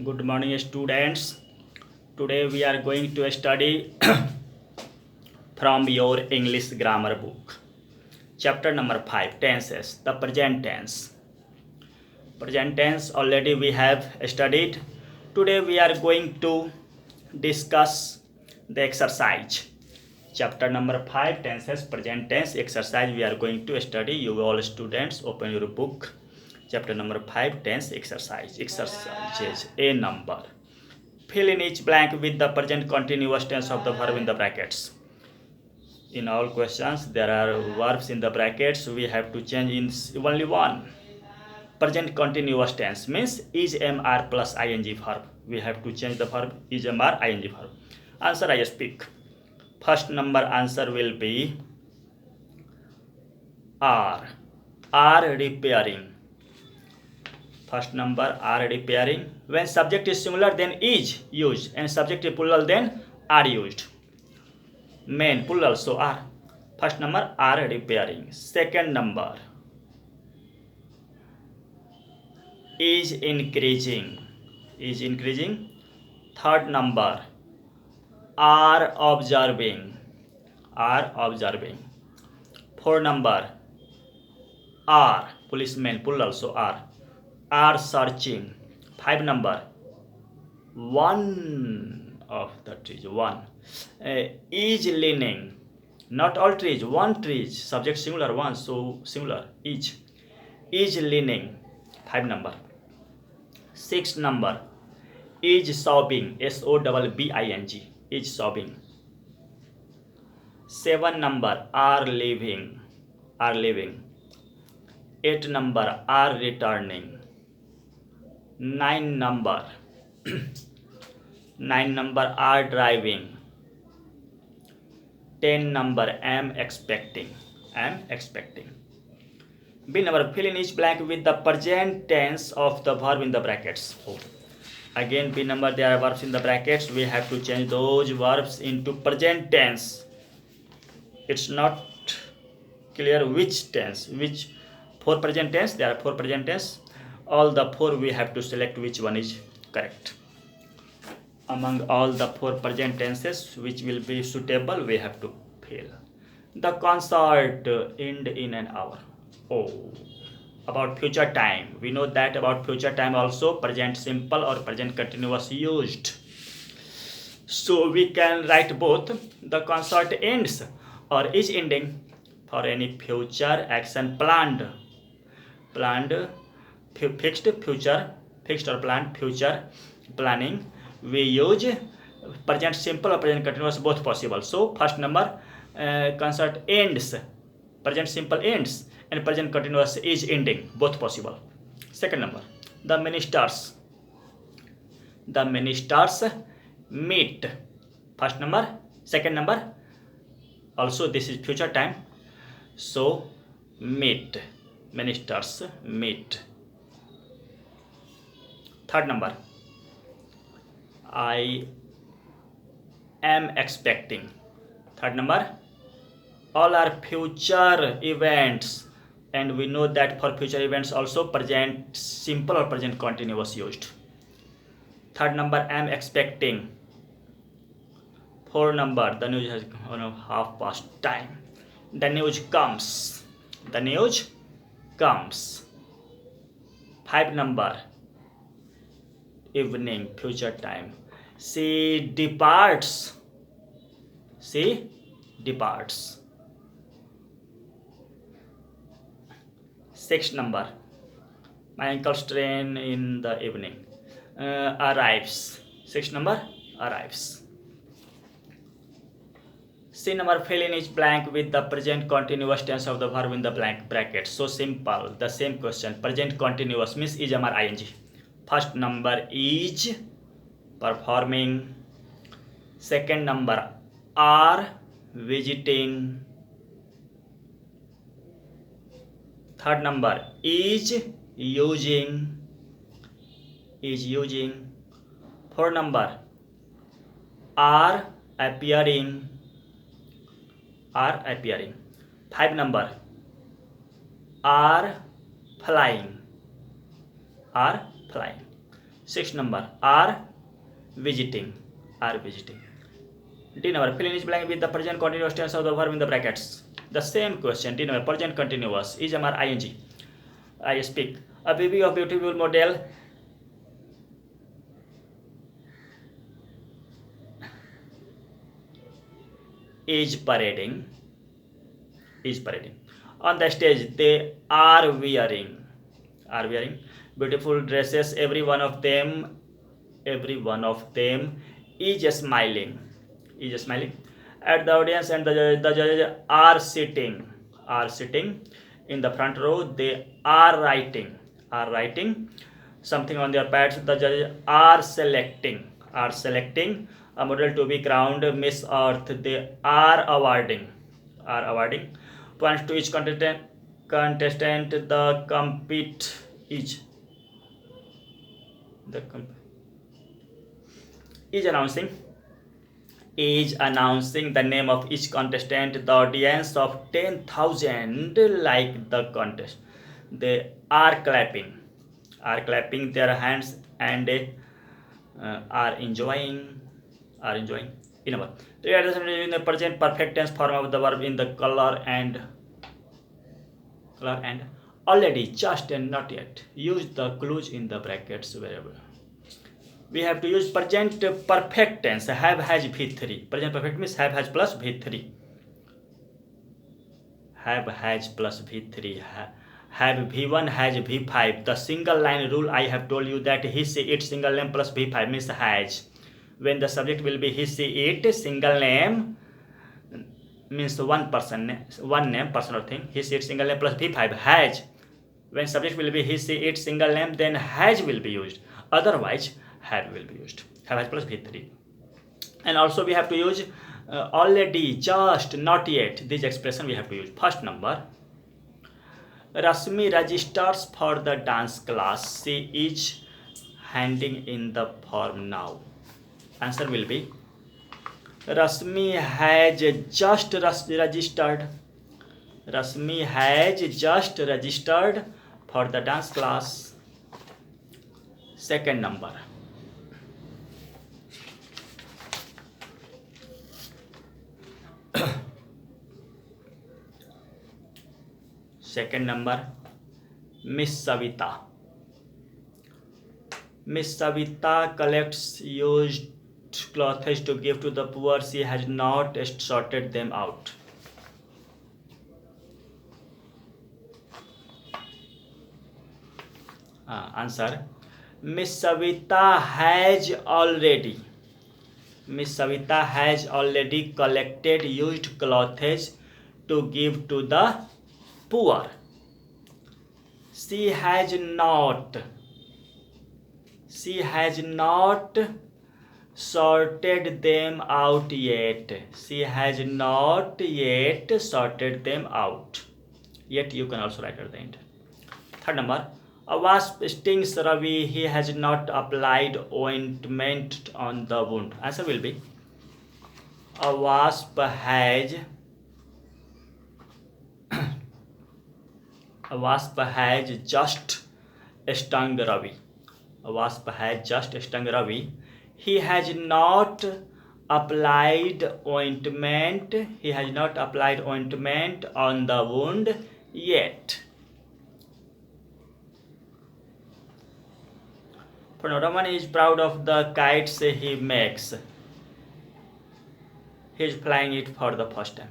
Good morning, students. Today we are going to study from your English grammar book. Chapter number 5 Tenses, the present tense. Present tense already we have studied. Today we are going to discuss the exercise. Chapter number 5 Tenses, present tense exercise we are going to study. You all students open your book. Chapter number 5 tense exercise. Exercises A number. Fill in each blank with the present continuous tense of the verb in the brackets. In all questions, there are verbs in the brackets. We have to change in only one. Present continuous tense means is mr plus ing verb. We have to change the verb is mr ing verb. Answer I speak. First number answer will be are. Are repairing. First number are repairing. When subject is singular, then is used, and subject is plural, then are used. Main plural, so are. First number are repairing. Second number is increasing. Is increasing. Third number are observing. Are observing. Fourth number are policemen plural, so are searching. 5 number one of the trees, one is leaning. Not all trees, one tree, subject singular, one, so singular is leaning. 5 number. 6 number is sobbing, sobbing, is sobbing. 7 number are leaving. 8 number are returning. 9 number are driving. 10 number am expecting. B number fill in each blank with the present tense of the verb in the brackets. Again B number there are verbs in the brackets. We have to change those verbs into present tense. It's not clear which tense, which 4 present tense. There are 4 present tense. All the 4 we have to select which one is correct. Among all the 4 present tenses which will be suitable, we have to fill. The concert end in an hour. About future time, we know that about future time also present simple or present continuous used, so we can write both. The concert ends or is ending for any future action planned, fixed or planned future planning. We use present simple or present continuous, both possible. So first number concert ends, present simple ends, and present continuous is ending, both possible. Second number the ministers meet. First number. Second number also this is future time, so meet, ministers meet. Third number I am expecting. Third number all are future events, and we know that for future events also present simple or present continuous used. Third number am expecting. Fourth number the news has gone of half past time. The news comes. Five number evening, future time. She departs. Sixth number my uncle's train in the evening arrives. Sixth number arrives. C number fill in each blank with the present continuous tense of the verb in the blank brackets. So simple, the same question. Present continuous means is mr ing. First number is performing. Second number are visiting. Third number is using. Fourth number are appearing. 5 number are flying. 6 number, are visiting. Are visiting. D number, fill in each blank with the present continuous tense of the verb in the brackets. The same question. D number, present continuous. Is MR ing. I speak. A baby of beautiful model is parading. On the stage. They are wearing beautiful dresses. Every one of them is smiling. At the audience and the judges are sitting in the front row. They are writing something on their pads. The judges are selecting a model to be crowned Miss Earth. They are awarding points to each contestant. The compete is announcing the name of each contestant. The audience of 10,000 like the contest. They are clapping their hands and are enjoying. In the present perfect tense form of the verb in the color and already, just, and not yet. Use the clues in the brackets wherever. We have to use present perfect tense. Have, has, V3. Present perfect means have, has plus V3. Have, has plus V3. Have V1, has V5. The single line rule, I have told you that he, she, it, single name plus V5 means has. When the subject will be he, she, it, single name means one person, one name, person or thing. He, she, it, single name plus V5, has. When subject will be he, she, it, single name, then has will be used. Otherwise, have will be used. Have, has plus V3. And also we have to use already, just, not yet. This expression we have to use. First number. Rasmi registers for the dance class. She is handing in the form now. Answer will be Rasmi has just registered. Rasmi has just registered for the dance class. Second number. Second number, Miss Savita. Miss Savita collects used clothes to give to the poor. She has not sorted them out. Answer. Miss Savita has already collected used clothes to give to the poor. She has not sorted them out yet. She has not yet sorted them out. Yet you can also write at the end. Third number. A wasp stings Ravi. He has not applied ointment on the wound. Answer will be a wasp has just stung Ravi. A wasp has just stung Ravi. He has not applied ointment. On the wound yet. For Raman is proud of the kites he makes. He is flying it for the first time.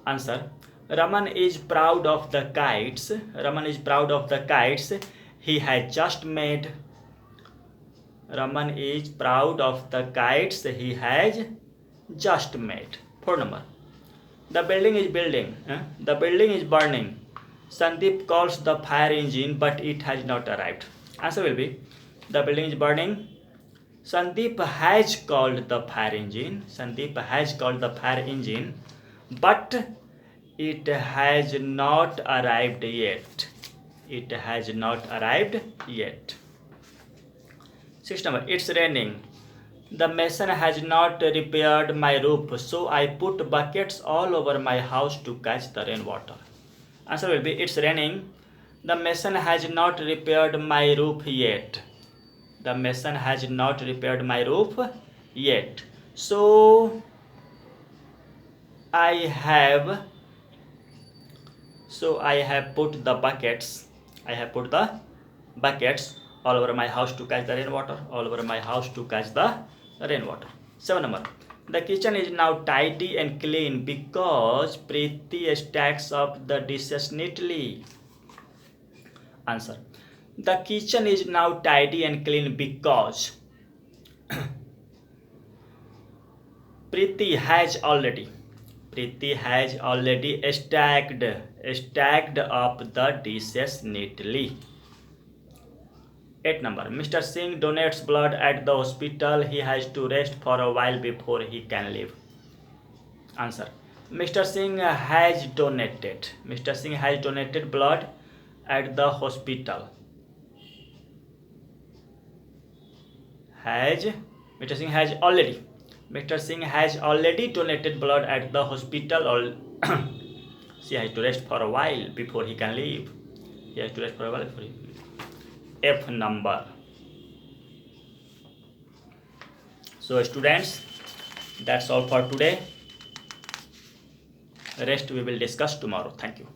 Answer. Raman is proud of the kites. He has just made. Raman is proud of the kites he has just made. 4 number. The building is burning. Sandeep calls the fire engine, but it has not arrived. Answer will be the building is burning. Sandeep has called the fire engine. But it has not arrived yet. Sixth number, it's raining. The mason has not repaired my roof, so I put buckets all over my house to catch the rainwater. Answer will be, it's raining. The mason has not repaired my roof yet. The mason has not repaired my roof yet. So I have put the buckets. I have put the buckets all over my house to catch the rainwater. All over my house to catch the rainwater. 7 number. The kitchen is now tidy and clean because Preeti stacks up the dishes neatly. Answer. The kitchen is now tidy and clean because Preeti has already stacked up the dishes neatly. 8 number. Mr. Singh donates blood at the hospital. He has to rest for a while before he can leave. Answer. Mr. Singh has donated blood at the hospital. Mr. Singh has already donated blood at the hospital. He has to rest for a while before he can leave. F number. So students, that's all for today. Rest we will discuss tomorrow. Thank you.